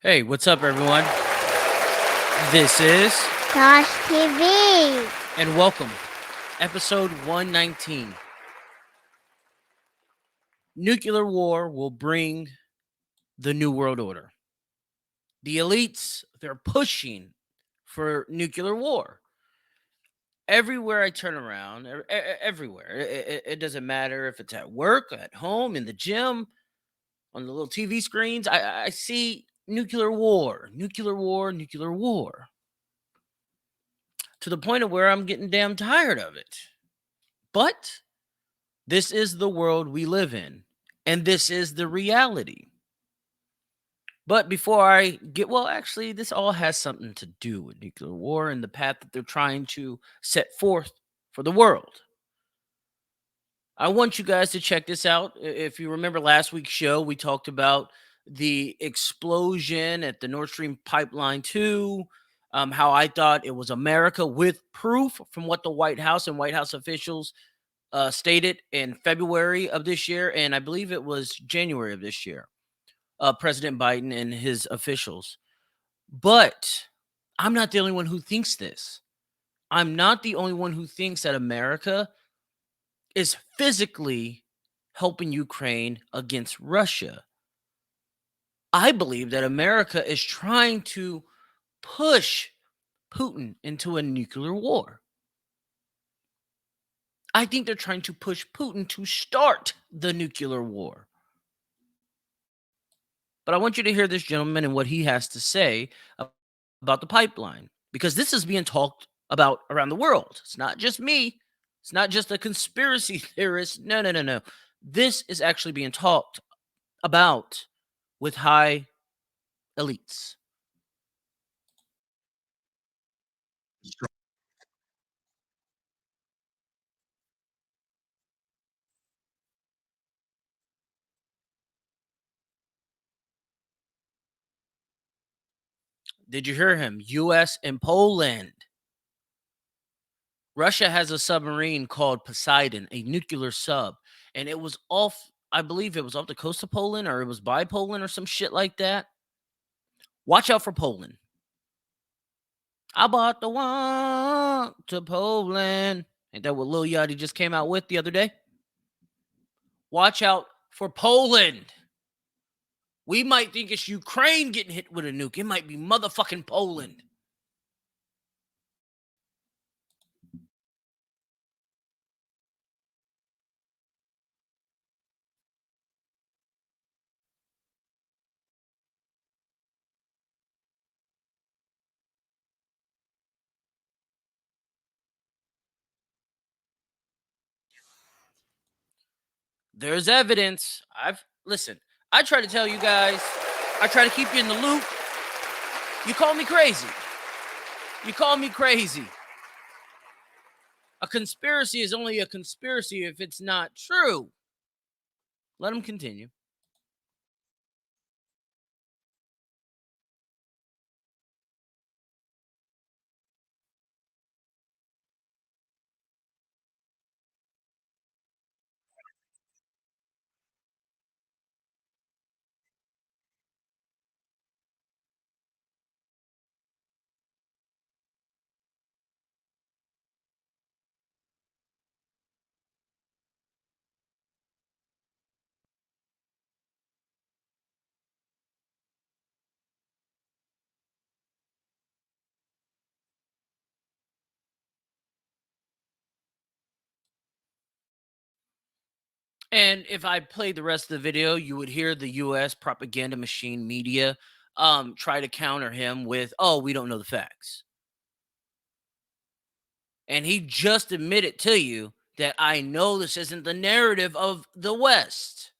Hey, what's up, everyone? This is, TaijhTV. and welcome, episode 119. Nuclear war will bring the New World Order. The elites, they're pushing for nuclear war. Everywhere I turn around, everywhere, it doesn't matter if it's at work, at home, in the gym, on the little TV screens, I see nuclear war, nuclear war, nuclear war. To the point of where I'm getting damn tired of it. But this is the world we live in, and this is the reality. But before I get, well, actually, this all has something to do with nuclear war and the path that they're trying to set forth for the world. I want you guys to check this out. If you remember last week's show, we talked about the explosion at the Nord Stream pipeline 2, how I thought it was America with proof from what the White House and White House officials stated in February of this year, and I believe it was January of this year, President Biden and his officials. But I'm not the only one who thinks this. I'm not the only one who thinks that America is physically helping Ukraine against Russia. I believe that America is trying to push Putin into a nuclear war. I think they're trying to push Putin to start the nuclear war. But I want you to hear this gentleman and what he has to say about the pipeline, because this is being talked about around the world. It's not just me. It's not just a conspiracy theorist. No, no, no, no. This is actually being talked about with high elites. Did you hear him? US and Poland. Russia has a submarine called Poseidon, a nuclear sub, and it was off, I believe it was off the coast of Poland, or it was by Poland or some shit like that. Watch out for Poland. I bought the one to Poland. Ain't that what Lil Yachty just came out with the other day? Watch out for Poland. We might think it's Ukraine getting hit with a nuke. It might be motherfucking Poland. There's evidence. Listen, I try to tell you guys, I try to keep you in the loop. You call me crazy. You call me crazy. A conspiracy is only a conspiracy if it's not true. Let him continue. And if I played the rest of the video, you would hear the US propaganda machine media try to counter him with, oh, we don't know the facts. And he just admitted to you that I know this isn't the narrative of the West.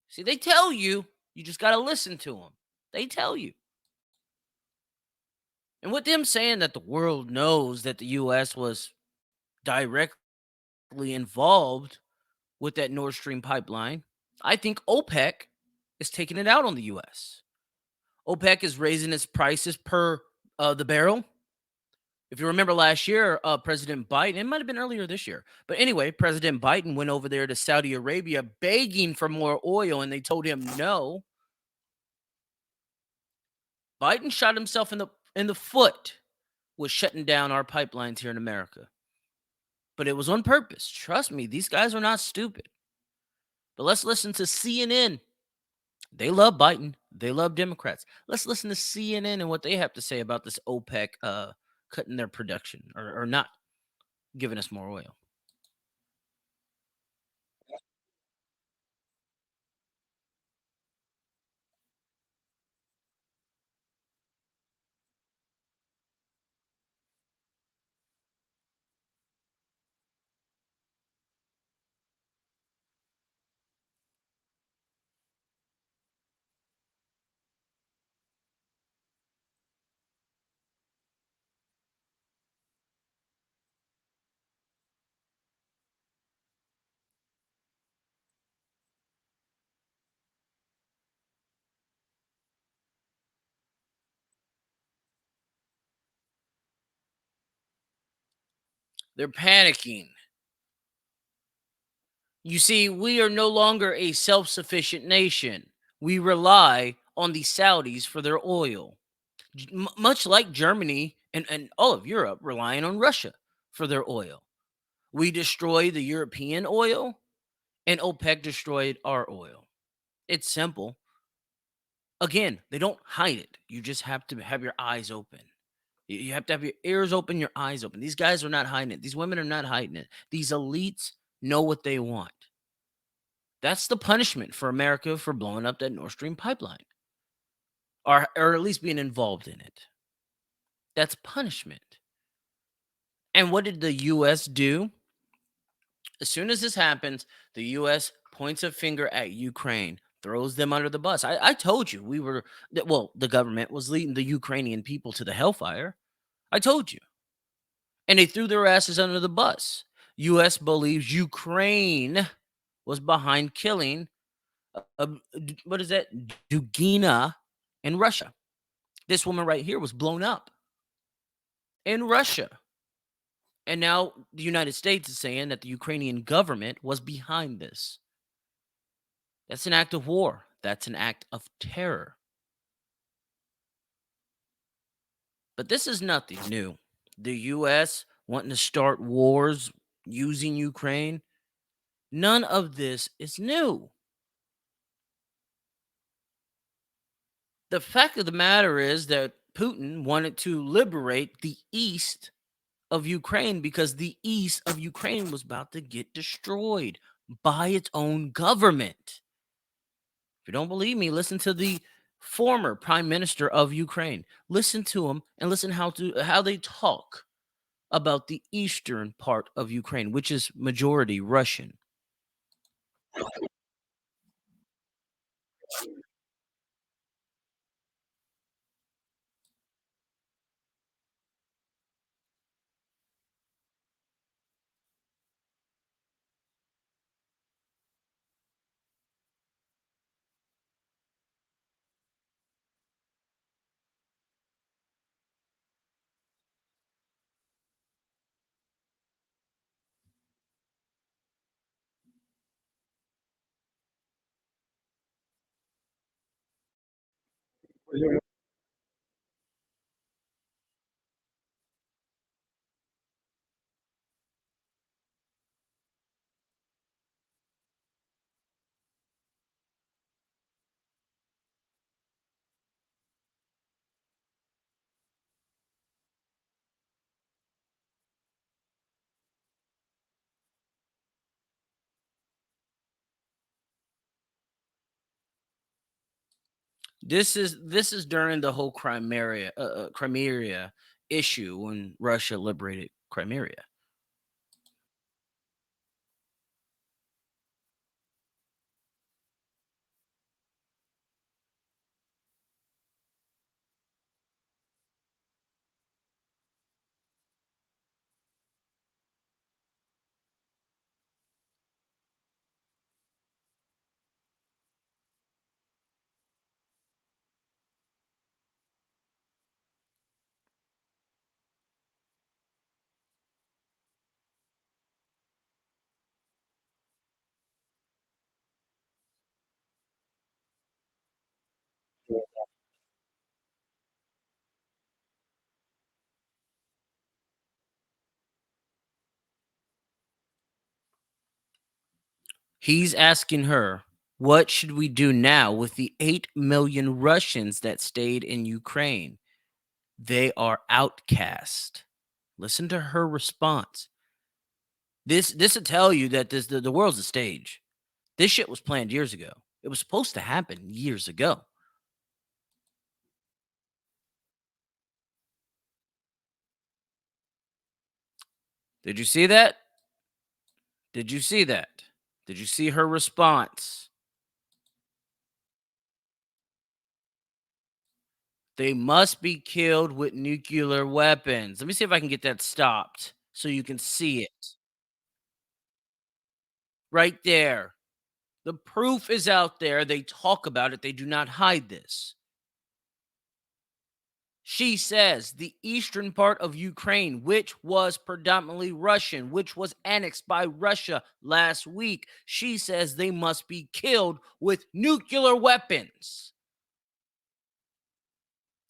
See, they tell you, you just got to listen to them. They tell you. And with them saying that the world knows that the US was directly involved with that Nord Stream pipeline, I think OPEC is taking it out on the US. OPEC is raising its prices per the barrel. If you remember last year, President Biden, it might have been earlier this year, but anyway, President Biden went over there to Saudi Arabia begging for more oil, and they told him no. Biden shot himself in the foot with shutting down our pipelines here in America. But it was on purpose. Trust me, these guys are not stupid. But let's listen to CNN. They love Biden. They love Democrats. Let's listen to CNN and what they have to say about this OPEC cutting their production or not giving us more oil. They're panicking. You see, we are no longer a self sufficient nation. We rely on the Saudis for their oil, much like Germany and all of Europe relying on Russia for their oil. We destroy the European oil, and OPEC destroyed our oil. It's simple. Again, they don't hide it. You just have to have your eyes open. You have to have your ears open, your eyes open. These guys are not hiding it. These women are not hiding it. These elites know what they want. That's the punishment for America for blowing up that Nord Stream pipeline, or at least being involved in it. That's punishment. And what did the U.S. do? As soon as this happens, the U.S. points a finger at Ukraine, throws them under the bus. I told you the government was leading the Ukrainian people to the hellfire. I told you. And they threw their asses under the bus. U.S. believes Ukraine was behind killing, what is that, Dugina in Russia. This woman right here was blown up in Russia. And now the United States is saying that the Ukrainian government was behind this. That's an act of war. That's an act of terror. But this is nothing new. The U.S. wanting to start wars using Ukraine, none of this is new. The fact of the matter is that Putin wanted to liberate the east of Ukraine because the east of Ukraine was about to get destroyed by its own government. If you don't believe me, listen to the former prime minister of Ukraine. Listen to him and listen how they talk about the eastern part of Ukraine, which is majority Russian. This is during the whole Crimea issue when Russia liberated Crimea. He's asking her, what should we do now with the 8 million Russians that stayed in Ukraine? They are outcast. Listen to her response. This will tell you that the world's a stage. This shit was planned years ago. It was supposed to happen years ago. Did you see that? Did you see that? Did you see her response? They must be killed with nuclear weapons. Let me see if I can get that stopped so you can see it. Right there. The proof is out there. They talk about it. They do not hide this. She says the eastern part of Ukraine, which was predominantly Russian, which was annexed by Russia last week, she says they must be killed with nuclear weapons.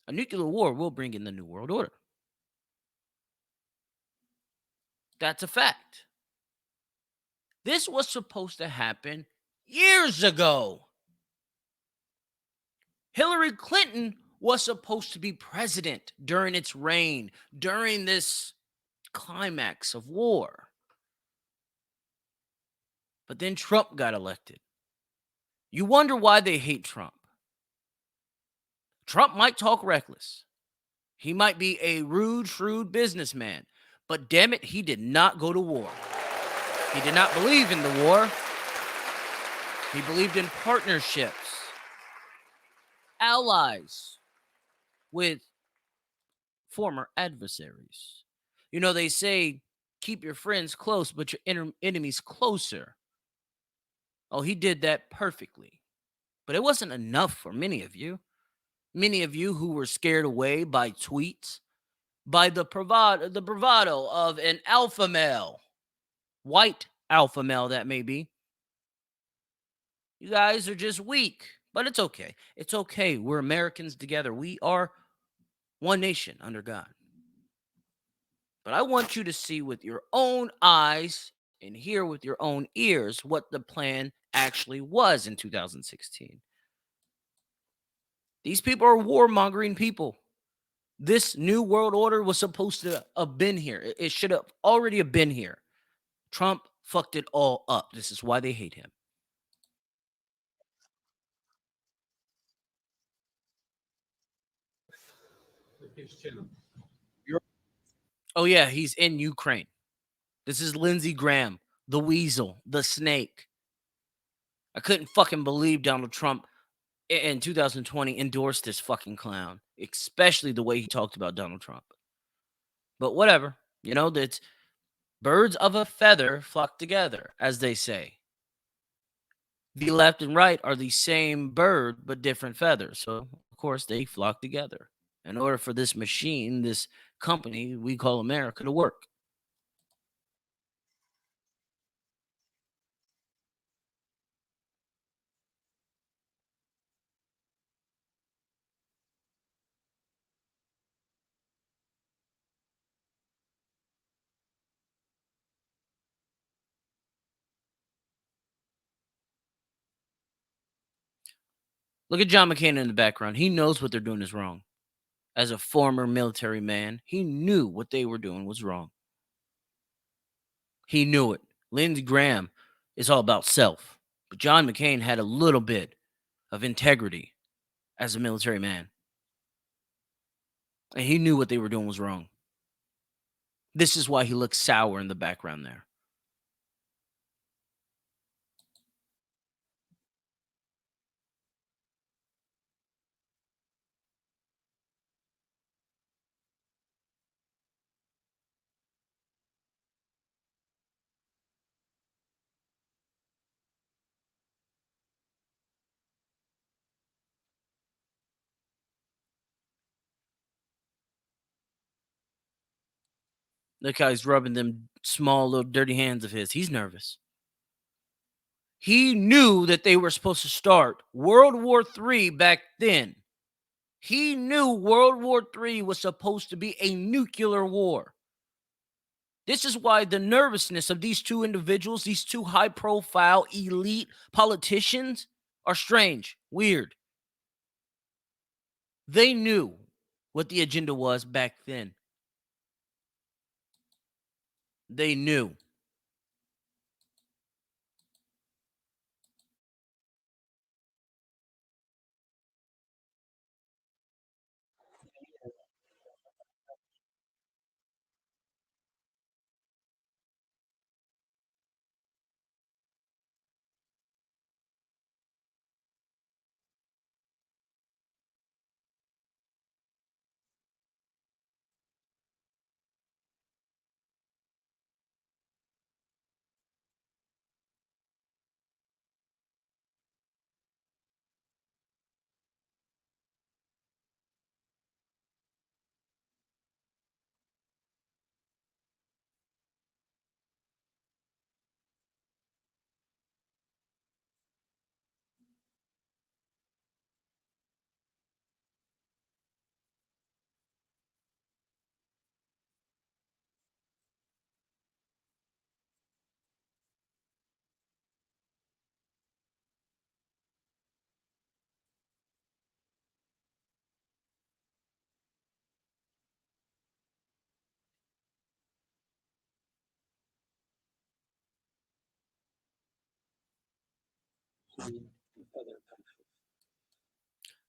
A nuclear war will bring in the New World Order. That's a fact. This was supposed to happen years ago. Hillary Clinton was supposed to be president during its reign, during this climax of war. But then Trump got elected. You wonder why they hate Trump. Trump might talk reckless. He might be a rude, shrewd businessman. But damn it, he did not go to war. He did not believe in the war. He believed in partnerships, allies with former adversaries. You know, they say keep your friends close, but your enemies closer. Oh, he did that perfectly. But it wasn't enough for many of you. Many of you who were scared away by tweets, by the bravado of an alpha male, white alpha male that may be. You guys are just weak, but it's okay. It's okay. We're Americans together. We are one nation under God. But I want you to see with your own eyes and hear with your own ears what the plan actually was in 2016. These people are warmongering people. This new world order was supposed to have been here. It should have already have been here. Trump fucked it all up. This is why they hate him. Oh yeah, he's in Ukraine. This is Lindsey Graham, the weasel, the snake. I couldn't fucking believe Donald Trump in 2020 endorsed this fucking clown, especially the way he talked about Donald Trump. But whatever, that's birds of a feather flock together, as they say. The left and right are the same bird, but different feathers. So, of course, they flock together in order for this machine, this company we call America to work. Look at John McCain in the background. He knows what they're doing is wrong. As a former military man, he knew what they were doing was wrong. He knew it. Lindsey Graham is all about self. But John McCain had a little bit of integrity as a military man. And he knew what they were doing was wrong. This is why he looks sour in the background there. Look how he's rubbing them small little dirty hands of his. He's nervous. He knew that they were supposed to start World War III back then. He knew World War III was supposed to be a nuclear war. This is why the nervousness of these two individuals, these two high profile elite politicians, are strange, weird. They knew what the agenda was back then. They knew.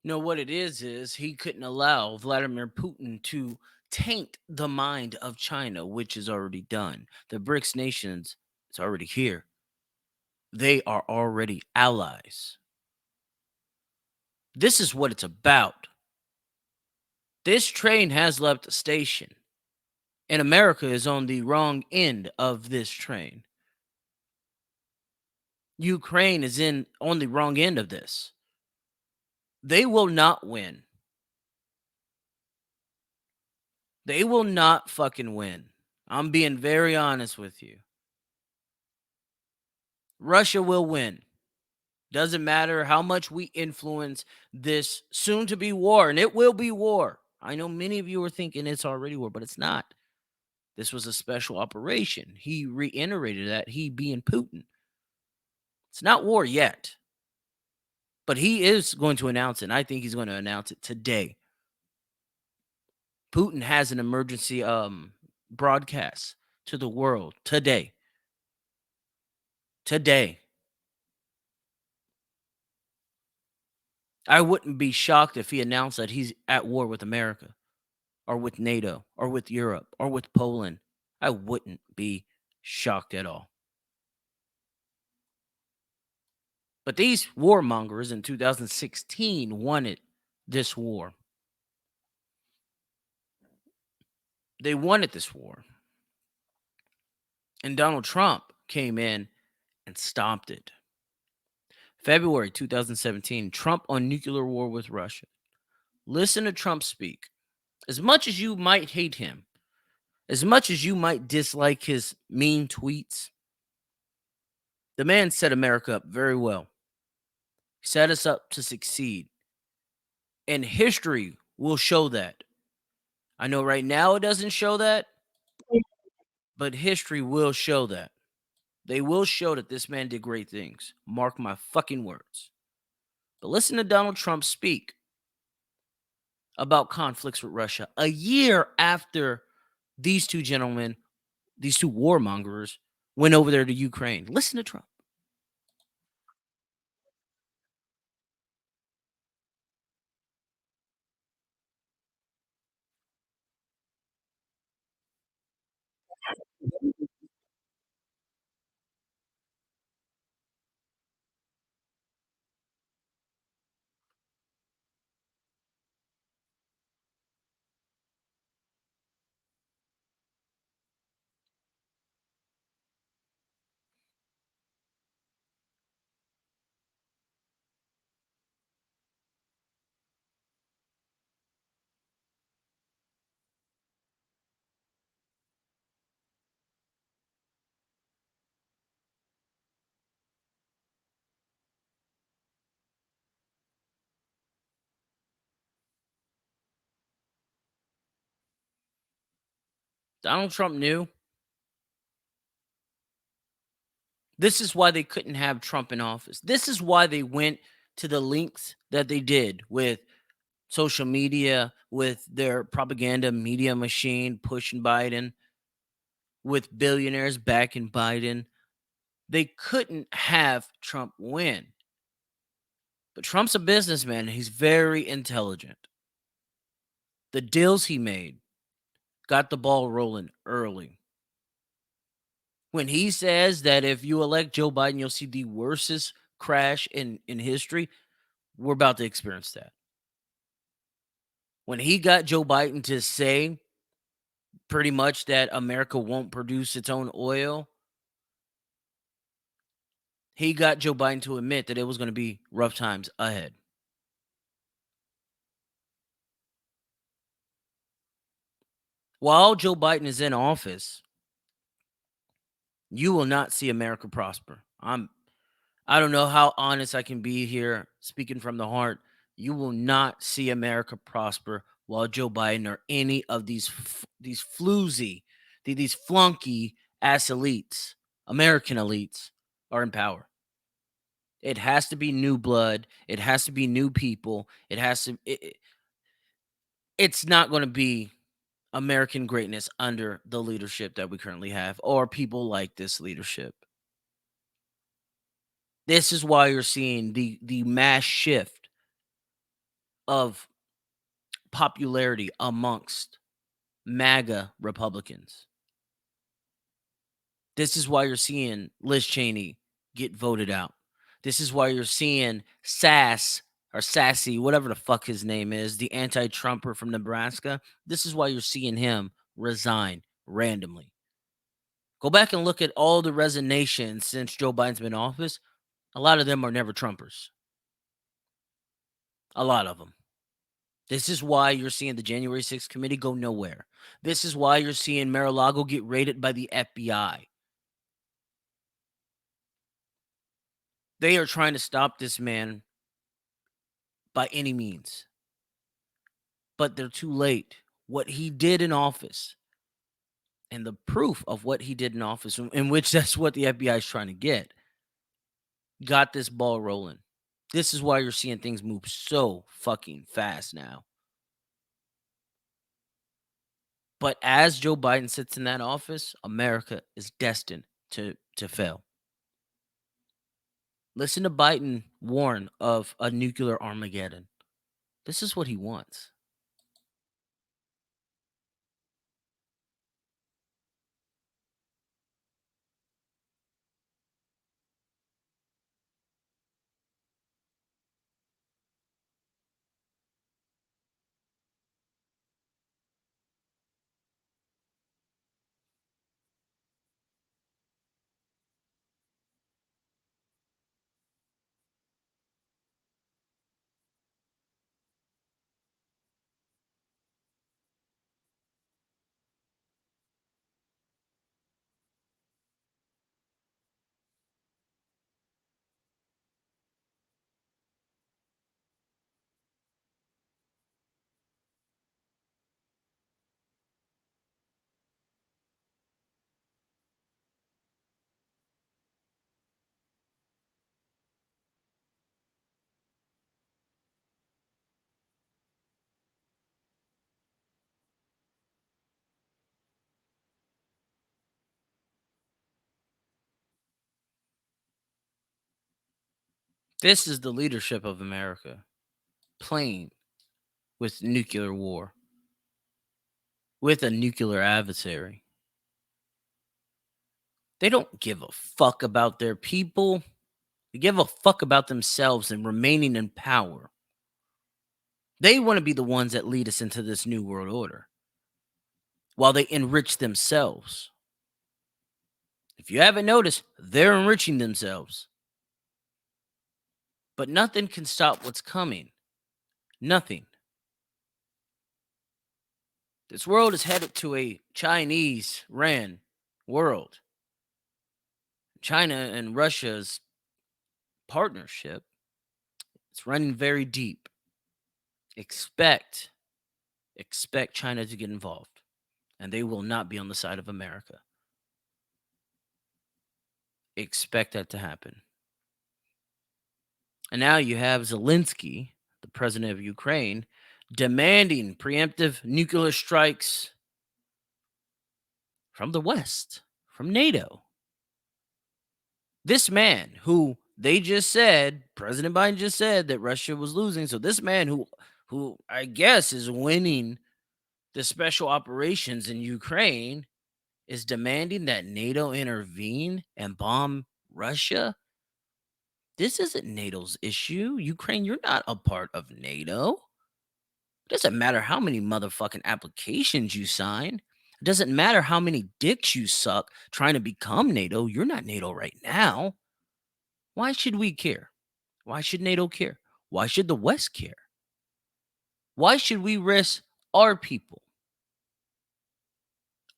No, what it is he couldn't allow Vladimir Putin to taint the mind of China, which is already done. The BRICS nations, it's already here. They are already allies. This is what it's about. This train has left the station, and America is on the wrong end of this train. Ukraine is on the wrong end of this. They will not win. They will not fucking win. I'm being very honest with you. Russia will win. Doesn't matter how much we influence this soon to be war, and it will be war. I know many of you are thinking it's already war, but it's not. This was a special operation. He reiterated that, he being Putin. It's not war yet, but he is going to announce it, and I think he's going to announce it today. Putin has an emergency broadcast to the world today. Today. I wouldn't be shocked if he announced that he's at war with America or with NATO or with Europe or with Poland. I wouldn't be shocked at all. But these warmongers in 2016 wanted this war. They wanted this war. And Donald Trump came in and stopped it. February 2017, Trump on nuclear war with Russia. Listen to Trump speak. As much as you might hate him, as much as you might dislike his mean tweets, the man set America up very well. He set us up to succeed. And history will show that. I know right now it doesn't show that, but history will show that. They will show that this man did great things. Mark my fucking words. But listen to Donald Trump speak about conflicts with Russia a year after these two gentlemen, these two warmongers, went over there to Ukraine. Listen to Trump. Donald Trump knew This is why they couldn't have Trump in office. This is why they went to the lengths that they did with social media, with their propaganda media machine pushing Biden, with billionaires backing Biden. They couldn't have Trump win. But Trump's a businessman and he's very intelligent. The deals he made got the ball rolling early. When he says that if you elect Joe Biden, you'll see the worstest crash in history, we're about to experience that. When he got Joe Biden to say pretty much that America won't produce its own oil, he got Joe Biden to admit that it was going to be rough times ahead. While Joe Biden is in office, you will not see America prosper. I don't know how honest I can be here, speaking from the heart. You will not see America prosper while Joe Biden or any of these floozy, these flunky ass elites, American elites, are in power. It has to be new blood. It has to be new people. It has to. It's not going to be American greatness under the leadership that we currently have, or people like this leadership. This is why you're seeing the mass shift of popularity amongst MAGA Republicans. This is why you're seeing Liz Cheney get voted out. This is why you're seeing Sass or Sassy, whatever the fuck his name is, the anti-Trumper from Nebraska. This is why you're seeing him resign randomly. Go back and look at all the resignations since Joe Biden's been in office. A lot of them are never Trumpers. A lot of them. This is why you're seeing the January 6th committee go nowhere. This is why you're seeing Mar-a-Lago get raided by the FBI. They are trying to stop this man by any means. But they're too late. What he did in office and the proof of what he did in office, in which that's what the FBI is trying to get, got this ball rolling. This is why you're seeing things move so fucking fast now. But as Joe Biden sits in that office, America is destined to fail. Listen to Biden warn of a nuclear Armageddon. This is what he wants. This is the leadership of America playing with nuclear war, with a nuclear adversary. They don't give a fuck about their people. They give a fuck about themselves and remaining in power. They want to be the ones that lead us into this new world order while they enrich themselves. If you haven't noticed, they're enriching themselves. But nothing can stop what's coming. Nothing. This world is headed to a Chinese ran world. China and Russia's partnership, it's running very deep. Expect China to get involved, and they will not be on the side of America. expect that to happen. And now you have Zelensky, the president of Ukraine, demanding preemptive nuclear strikes from the West, from NATO. This man who they just said, President Biden just said that Russia was losing. So this man who I guess is winning the special operations in Ukraine is demanding that NATO intervene and bomb Russia. This isn't NATO's issue. Ukraine, you're not a part of NATO. It doesn't matter how many motherfucking applications you sign. It doesn't matter how many dicks you suck trying to become NATO. You're not NATO right now. Why should we care? Why should NATO care? Why should the West care? Why should we risk our people,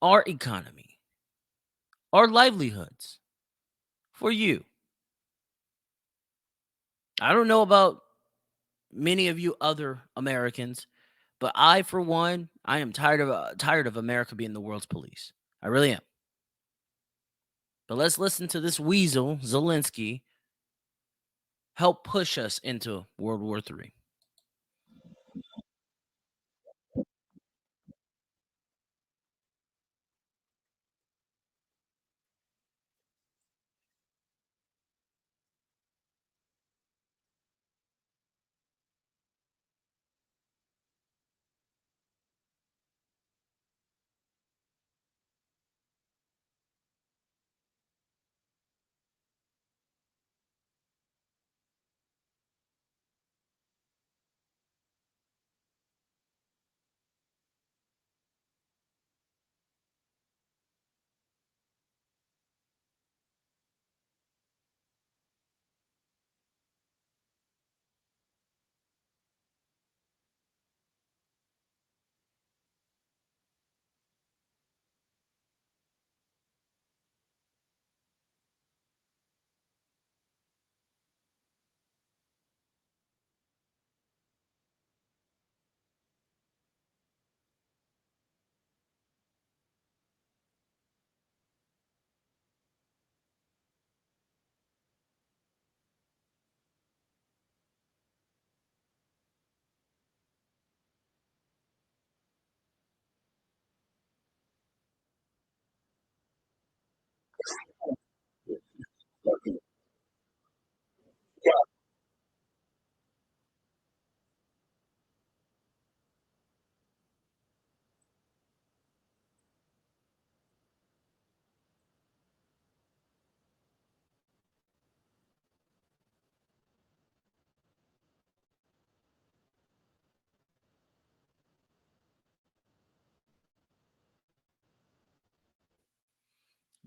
our economy, our livelihoods for you? I don't know about many of you other Americans, but I, for one, I am tired of America being the world's police. I really am. But let's listen to this weasel, Zelensky, help push us into World War III.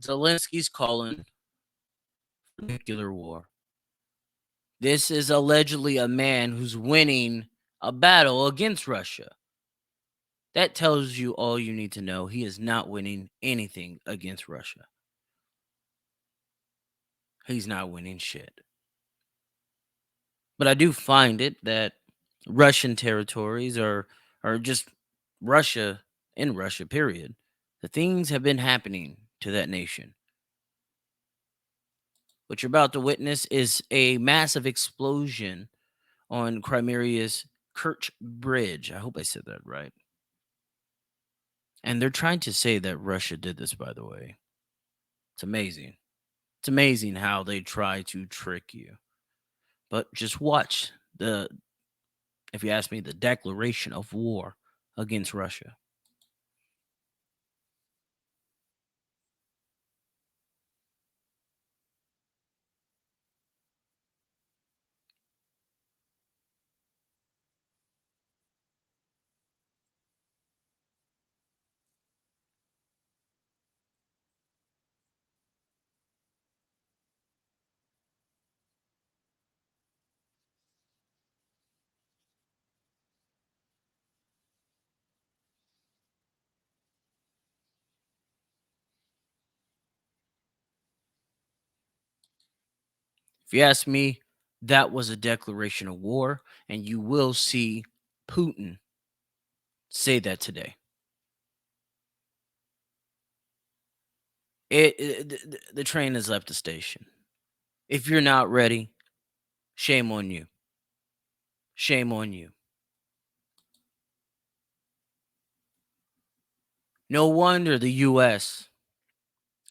Zelensky's calling for nuclear war. This is allegedly a man who's winning a battle against Russia. That tells you all you need to know. He is not winning anything against Russia. He's not winning shit. But I do find it that Russian territories are just Russia in Russia, period. The things have been happening to that nation. What you're about to witness is a massive explosion on Crimea's Kerch Bridge. I hope I said that right. And they're trying to say that Russia did this, by the way. It's amazing. It's amazing how they try to trick you. But just watch if you ask me, the declaration of war against Russia. If you ask me, that was a declaration of war, and you will see Putin say that today. The train has left the station. If you're not ready, shame on you. Shame on you. No wonder the U.S.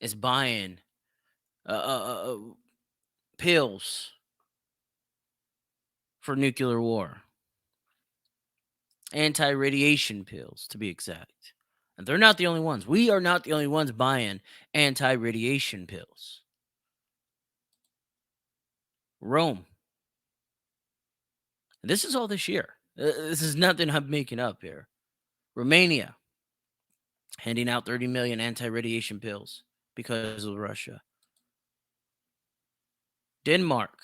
is buying pills for nuclear war, anti-radiation pills to be exact. And they're not the only ones. We are not the only ones buying anti-radiation pills. Rome. This is all this year. This is nothing I'm making up here. Romania handing out 30 million anti-radiation pills because of Russia. Denmark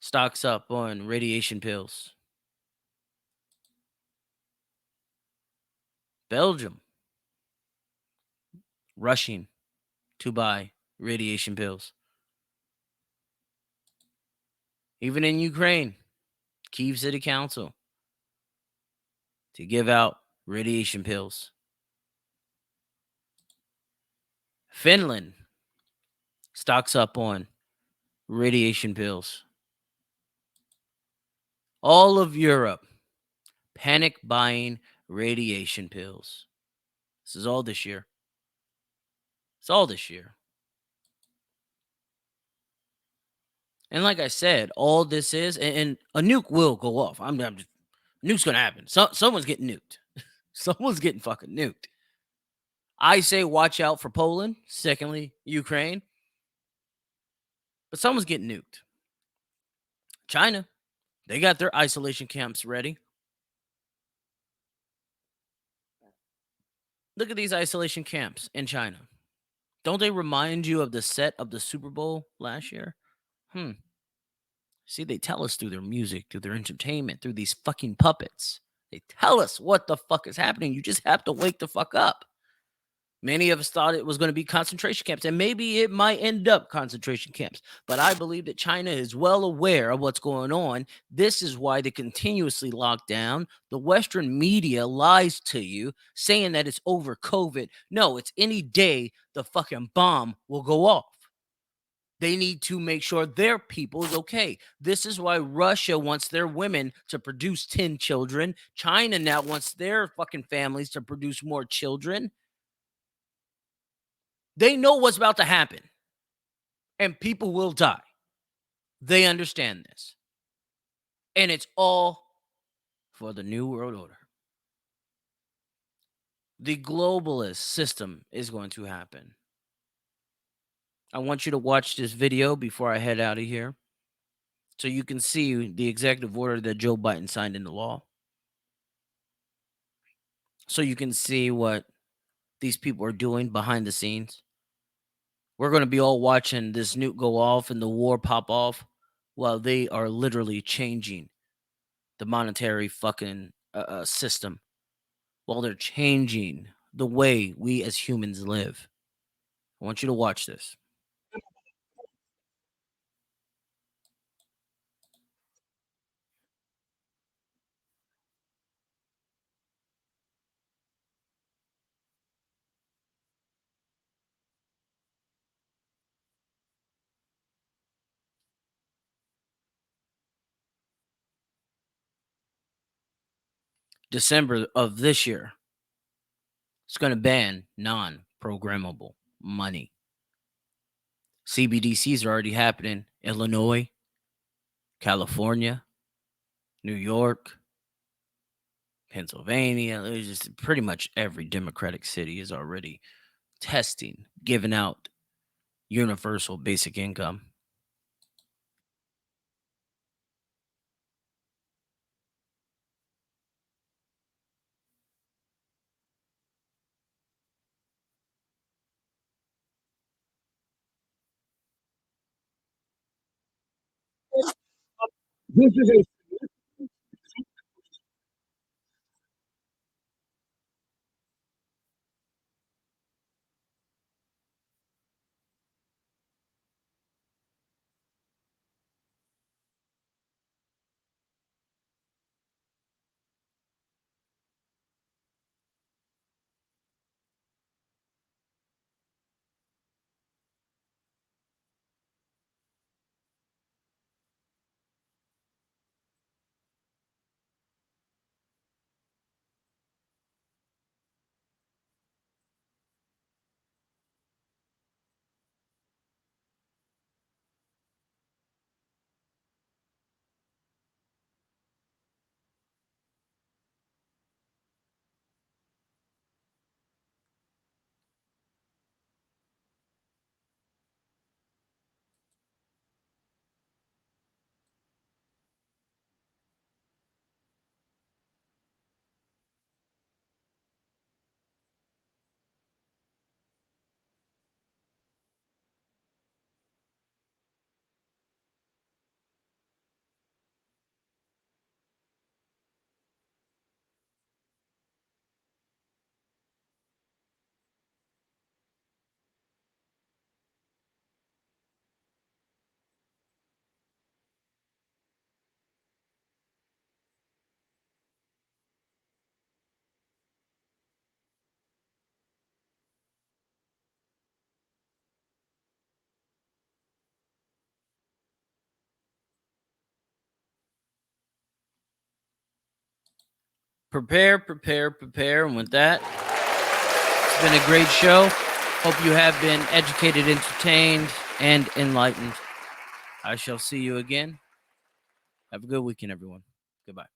stocks up on radiation pills. Belgium rushing to buy radiation pills. Even in Ukraine, Kyiv City Council to give out radiation pills. Finland stocks up on radiation pills. All of Europe panic buying radiation pills. This is all this year. It's all this year. And like I said, all this is, and a nuke will go off. I'm just, nuke's gonna happen. Someone's getting nuked. Someone's getting fucking nuked. I say watch out for Poland. Secondly, Ukraine. But someone's getting nuked. China, they got their isolation camps ready. Look at these isolation camps in China. Don't they remind you of the set of the Super Bowl last year? See, they tell us through their music, through their entertainment, through these fucking puppets. They tell us what the fuck is happening. You just have to wake the fuck up. Many of us thought it was going to be concentration camps, and maybe it might end up concentration camps. But I believe that China is well aware of what's going on. This is why they continuously lock down. The Western media lies to you, saying that it's over COVID. No, it's any day the fucking bomb will go off. They need to make sure their people is okay. This is why Russia wants their women to produce 10 children. China now wants their fucking families to produce more children. They know what's about to happen, and people will die. They understand this. And it's all for the New World Order. The globalist system is going to happen. I want you to watch this video before I head out of here so you can see the executive order that Joe Biden signed into law. So you can see what these people are doing behind the scenes. We're going to be all watching this nuke go off and the war pop off while they are literally changing the monetary fucking system, while they're changing the way we as humans live. I want you to watch this. December of this year, it's going to ban non-programmable money. CBDCs are already happening. Illinois, California, New York, Pennsylvania. There's just pretty much every Democratic city is already testing, giving out universal basic income. This is a prepare. And with that, it's been a great show. Hope you have been educated, entertained, and enlightened. I shall see you again. Have a good weekend, everyone. Goodbye.